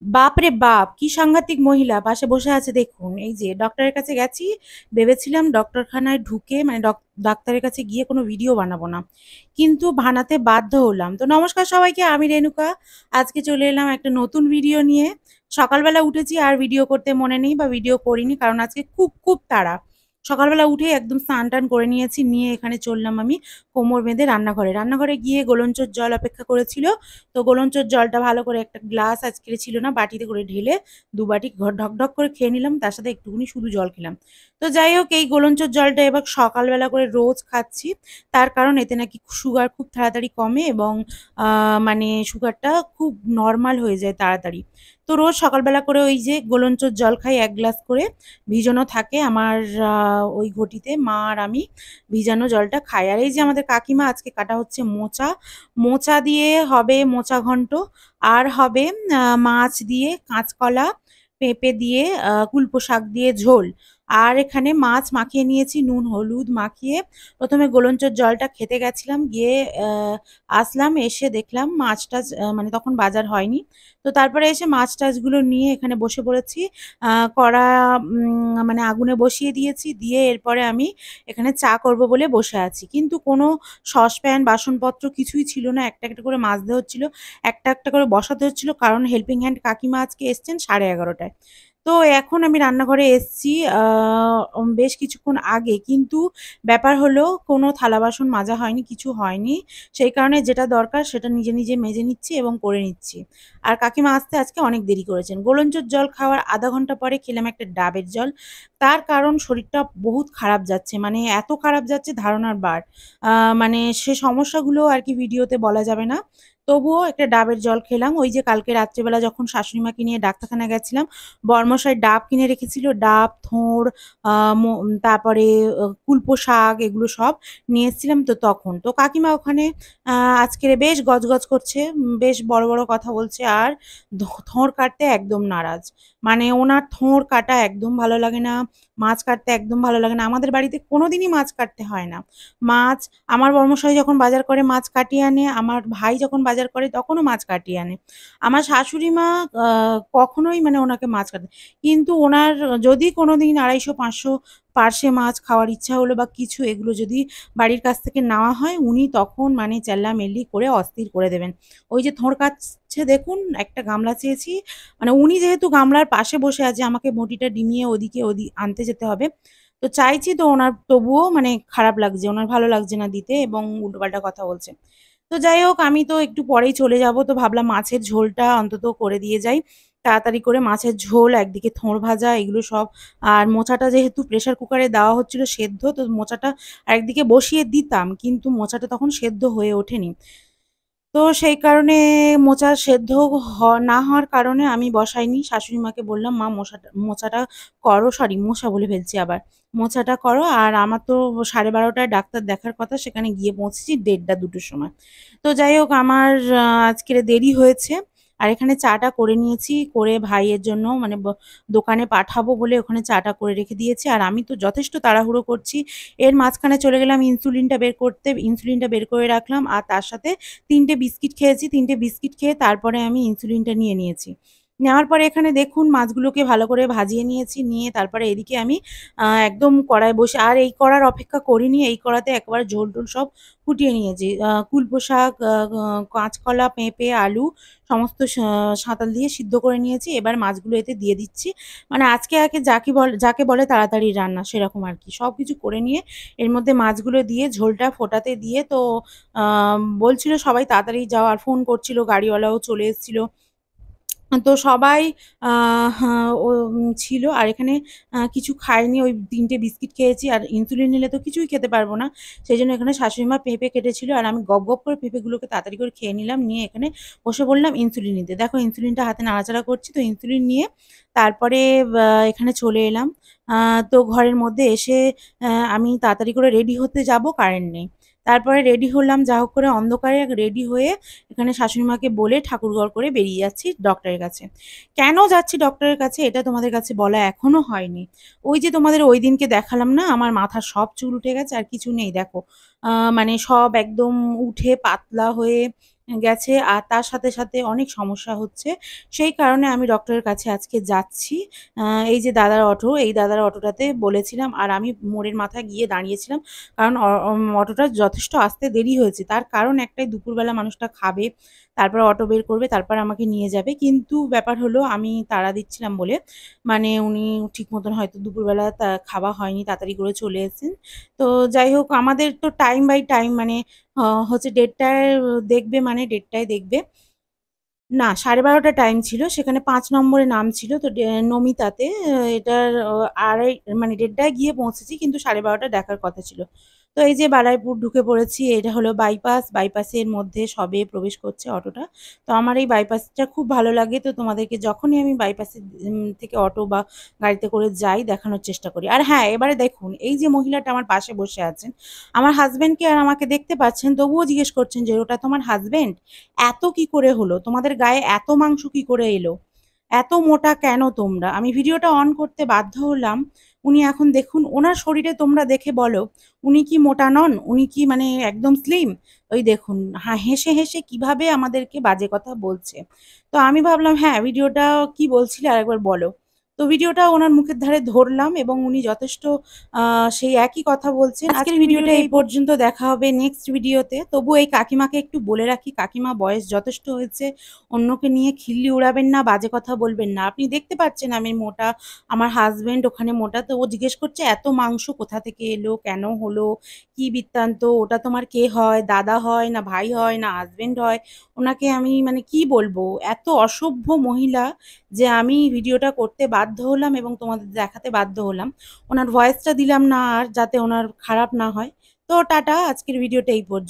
বাপরে বাপ! কি সাংঘাতিক মহিলা পাশে বসে আছে দেখুন। এই যে ডক্টরের কাছে গেছি, ভেবেছিলাম ডক্টরখানায় ঢুকে মানে ডাক্তারের কাছে গিয়ে কোনো ভিডিও বানাবো না। কিন্তু বানাতে বাধ্য হলাম। তো নমস্কার সবাইকে, আমি রেণুকা। আজকে চলে এলাম একটা নতুন ভিডিও নিয়ে। সকালবেলা উঠেছি আর ভিডিও করতে মনে নেই বা ভিডিও করিনি কারণ আজকে খুব তাড়া। সকালবেলা উঠেই একদম স্নান-টান করে নিয়েছি। নিয়ে এখানে চললাম আমি কোমর বেঁধে রান্নাঘরে। রান্নাঘরে গিয়ে গোলঞ্চর জল অপেক্ষা করেছিল। তো গোলঞ্চর জলটা ভালো করে একটা গ্লাস আজকে ছিল না বাটিতে করে ঢেলে ২ বাটি ঢকঢক করে খেয়ে নিলাম। তার সাথে একটুখানি শুধু জল খেলাম। তো যাই হোক এই গোলঞ্চর জলটা এবার সকালবেলা করে রোজ খাচ্ছি। তার কারণ এতে নাকি সুগার খুব তাড়াতাড়ি কমে এবং মানে সুগারটা খুব নরমাল হয়ে যায় তাড়াতাড়ি। তো রোজ সকালবেলা করে ওই যে গোলঞ্চর জল খাই ১ গ্লাস করে। ভিজানো থাকে আমার ওই ঘটিতে মা আর আমি ভিজানো জলটা খাই। আর এই যে আমাদের কাকিমা আজকে কাটা হচ্ছে মোচা। মোচা দিয়ে হবে মোচা ঘন্ট, আর হবে মাছ দিয়ে কাঁচকলা, পেঁপে দিয়ে কুলপো শাক দিয়ে ঝোল। আর এখানে মাছ মাখিয়ে নিয়েছি নুন হলুদ মাখিয়ে। ১ম এ গোলঞ্চর জলটা খেতে গেছিলাম, গিয়ে আসলাম, এসে দেখলাম মাছ-টাছ মানে তখন বাজার হয়নি। তো তারপরে এসে মাছ-টাছগুলো নিয়ে এখানে বসে পড়েছি। আ কড়া মানে আগুনে বসিয়ে দিয়েছি। দিয়ে এরপরে আমি এখানে চা করব বলে বসে আছি। কিন্তু কোনো সসপ্যান, বাসনপত্র কিছুই ছিল না। একটা করে মাজতে হচ্ছিল। একটা করে বসাতে হচ্ছিল। কারণ হেল্পিং হ্যান্ড কাকিমা আজকে এসছেন 11:30 টায়। তো এখন আমি রান্নাঘরে এসছি বেশ কিছুক্ষণ আগে। কিন্তু ব্যাপার হলো কোনো থালা-বাসন মাজা হয়নি, কিছু হয়নি। সেই কারণে যেটা দরকার সেটা নিজে মেজে নিচ্ছি এবং করে নিচ্ছি। আর কাকিমা আসতে আজকে অনেক দেরি করেছেন। গোলঞ্চর জল খাওয়ার ০.৫ ঘন্টা পরে খেলাম একটা ডাবের জল। তার কারণ শরীরটা বহুত খারাপ যাচ্ছে। মানে এত খারাপ যাচ্ছে ধারণার বাইরে। আ মানে সে সমস্যাগুলো আরকি ভিডিওতে বলা যাবে না। তবুও একটা ডাবের জল খেলাম। ওই যে কালকে রাত্রিবেলা যখন শাশুড়িমাকে নিয়ে ডাক্তারখানা গেছিলাম, বরমশাই ডাব কিনে রেখেছিল। ডাব, থোড়, আ তারপরে কুলপো শাক এগুলো সব নিয়ে এসেছিলাম তো তখন। তো কাকিমা ওখানে আ আজকের বেশ গজগজ করছে। বেশ বড় কথা বলছে আর থোড় কাটতে একদম নারাজ। মানে উনার থোড় কাটা একদম ভালো লাগে না। মাছ কাটতে একদম ভালো লাগে না। আমাদের বাড়িতে কোনোদিনই মাছ কাটতে হয় না। মাছ আমার বর্মশাই যখন বাজার করে মাছ কাটিয়ে আনে, আমার ভাই যখন বাজার করে তখনও মাছ কাটিয়ে আনে। আমার শাশুড়ি মা আ কখনোই মানে ওনাকে মাছ কাটতে, কিন্তু ওনার যদি কোনোদিন ২৫০-৫০০ পার্শে মাছ খাওয়ার ইচ্ছা হলো বা কিছু এগুলো যদি বাড়ির কাছ থেকে নেওয়া হয়, উনি তখন মানে চেল্লামেল্লি করে অস্থির করে দেবেন। ওই যে থোড় কাটছে দেখুন, একটা গামলা চেয়েছি। মানে উনি যেহেতু গামলার পাশে বসে আছে, আমাকে বঁটিটা ডিঙিয়ে ওদিকে আনতে যেতে হবে। তো চাইছি তো ওনার তবুও মানে খারাপ লাগছে। ওনার ভালো লাগছে না দিতে এবং উল্টোপাল্টা কথা বলছে। তো যাই হোক আমি তো একটু পরেই চলে যাবো। তো ভাবলাম মাছের ঝোলটা অন্তত করে দিয়ে যাই। তাড়াতাড়ি করে মাছের ঝোল, একদিকে থোড় ভাজা এগুলো সব। আর মোচাটা যেহেতু প্রেশার কুকারে দেওয়া হচ্ছিল সেদ্ধ, তো মোচাটা আরেকদিকে বসিয়ে দিতাম। কিন্তু মোচাটা তখন সেদ্ধ হয়ে ওঠেনি। তো সেই কারণে মোচা সেদ্ধ না হওয়ার কারণে আমি বসাইনি। শাশুড়ি মাকে বললাম, "মা মোচাটা করো।" সরি মোসা বলে ফেলছি আবার। "মোচাটা করো।" আর আমার তো 12:30 টায় ডাক্তার দেখার কথা। সেখানে গিয়ে পৌঁছেছি 1:30-2 টোর সময়। তো যাই হোক আমার আজকের দেরি হয়েছে। আর এখানে চাটা করে নিয়েছি। করে ভাইয়ের জন্য মানে দোকানে পাঠাবো বলে ওখানে চাটা করে রেখে দিয়েছি। আর আমি তো যথেষ্ট তাড়াহুড়ো করছি। এর মাঝখানে চলে গেলাম ইনসুলিনটা বের করতে। ইনসুলিনটা বের করে রাখলাম। আর তার সাথে ৩ টে বিস্কিট খেয়েছি। ৩ টে বিস্কিট খেয়ে তারপরে আমি ইনসুলিনটা নিয়ে নিয়েছি। নেওয়ার পরে এখানে দেখুন মাছগুলোকে ভালো করে ভাজিয়ে নিয়েছি। নিয়ে তারপরে এদিকে আমি একদম কড়ায় বসে আর এই কড়ার অপেক্ষা করিনি। এই কড়াতে একেবারে ঝোল-টোল সব ফুটিয়ে নিয়েছি। কুলপো শাক, আ আ কাঁচকলা, পেঁপে, আলু সমস্ত সাঁতাল দিয়ে সিদ্ধ করে নিয়েছি। এবার মাছগুলো এতে দিয়ে দিচ্ছি। মানে আজকে একে যাকে বলে তাড়াতাড়ি রান্না সেরকম আরকি। সবকিছু করে নিয়ে এর মধ্যে মাছগুলো দিয়ে ঝোলটা ফোটাতে দিয়ে তো বলছিল সবাই তাড়াতাড়ি যাও, আর ফোন করছিল, গাড়িওয়ালাও চলে এসেছিল। তো সবাই আ হা ও ছিল। আর এখানে কিছু খাইনি। ওই ৩ টে বিস্কিট খেয়েছি। আর ইনসুলিন নিলে তো কিছুই খেতে পারব না। সেজন্য এখানে শাশুড়ি মা পেঁপে কেটেছিল। আর আমি গপ করে পেঁপেগুলোকে তাড়াতাড়ি করে খেয়ে নিলাম। নিয়ে এখানে বসে পড়লাম ইনসুলিন নিতে। দেখো ইনসুলিনটা হাতে নাড়াচাড়া করছি। তো ইনসুলিন নিয়ে তারপরে এখানে চলে এলাম। আ তো ঘরের মধ্যে এসে আমি তাড়াতাড়ি করে রেডি হতে যাবো, কারেন্ট নেই। তারপরে রেডি হলাম যা হোক করে অন্ধকারে রেডি হয়ে এখানে শাশুড়িমাকে বলে ঠাকুরঘর করে বেরিয়ে যাচ্ছি ডক্টরের কাছে। কেন যাচ্ছি ডক্টরের কাছে এটা তোমাদের কাছে বলা এখনো হয়নি। ওই যে তোমাদের ঐদিনকে দেখালাম না আমার মাথার সব চুল উঠে গেছে আর কিছু নেই দেখো। মানে সব একদম উঠে পাতলা হয়ে গেছে আর তার সাথে, সাথে অনেক সমস্যা হচ্ছে। সেই কারণে আমি ডক্টরের কাছে আজকে যাচ্ছি। আ এই যে দাদার অটো, এই দাদার অটোটাতে বলেছিলাম আর আমি মোড়ের মাথায় গিয়ে দাঁড়িয়েছিলাম। কারণ অটোটা যথেষ্ট আসতে দেরি হয়েছে। তার কারণ একটাই, দুপুরবেলা মানুষটা খাবে, তারপর অটো বের করবে, তারপর আমাকে নিয়ে যাবে। কিন্তু ব্যাপার হলো আমি তাড়া দিচ্ছিলাম বলে মানে উনি ঠিক মতন হয়তো দুপুরবেলা খাওয়া হয়নি, তাড়াতাড়ি করে চলে এসেছেন। তো যাই হোক, আমাদের তো টাইম বাই টাইম মানে হচ্ছে ১:৩০ দেখবে মানে ১:৩০ দেখবে। না, 12:30 টাইম ছিল। সেখানে ৫ নম্বরে নাম ছিল। তো নমিতাতে এটার ২:৩০ মানে ১:৩০ গিয়ে পৌঁছেছি, কিন্তু 12:30 দেখার কথা ছিল। তো এই যে বালাইপুর ঢুকে পড়েছি। এটা হলো বাইপাস। বাইপাসের মধ্যে সবে প্রবেশ করছে অটোটা। তো আমার এই বাইপাসটা খুব ভালো লাগে। তো তোমাদেরকে যখনই আমি বাইপাসের থেকে অটো বা গাড়িতে করে যাই দেখানোর চেষ্টা করি। আর হ্যাঁ, এবারে দেখুন এই যে মহিলাটা আমার পাশে বসে আছেন, আমার হাসব্যান্ডকে আর আমাকে দেখতে পাচ্ছেন, তবুও জিজ্ঞেস করছেন যে, "ওটা তোমার হাসব্যান্ড? এত কি করে হলো? তোমাদের গায়ে এত মাংস কি করে এলো? এত মোটা কেন তোমরা?" আমি ভিডিওটা অন করতে বাধ্য হলাম। উনি এখন দেখুন উনার শরীরে তোমরা দেখে বলো, উনি কি মোটা নন? উনি কি মানে একদম স্লিম? ওই দেখুন হেসে, হেসে কিভাবে আমাদেরকে বাজে কথা বলছে। তো আমি ভাবলাম হ্যাঁ, ভিডিওটা কি বলছিলে আরেকবার বলো। তো ভিডিওটা উনার মুখের ধারে ধরলাম এবং উনি যথেষ্ট আ সেই একই কথা বলছেন। আজকের ভিডিওটা এই পর্যন্ত। দেখা হবে নেক্সট ভিডিওতে। তবু এই কাকিমাকে একটু বলে রাখি, কাকিমা বয়স যথেষ্ট হয়েছে। অন্যকে নিয়ে খিল্লি উড়াবেন না, বাজে কথা বলবেন না। আপনি দেখতে পাচ্ছেন আমি মোটা, আমার হাসব্যান্ড ওখানে মোটা। তো ও জিজ্ঞেস করছে, "এত মাংস কোথা থেকে এলো? কেন হলো? কি বৃত্তান্ত? ওটা তোমার কে হয়? দাদা হয় না ভাই হয় না হাসব্যান্ড হয়?" ওনাকে আমি মানে কি বলবো? এত অসভ্য মহিলা যে আমি ভিডিওটা করতে বাধ্য হলাম এবং তোমাদের দেখাতে বাধ্য হলাম। ওনার ভয়েসটা দিলাম না আর, যাতে ওনার খারাপ না হয়। তো টাটা, আজকের ভিডিওটা এই পর্যন্ত।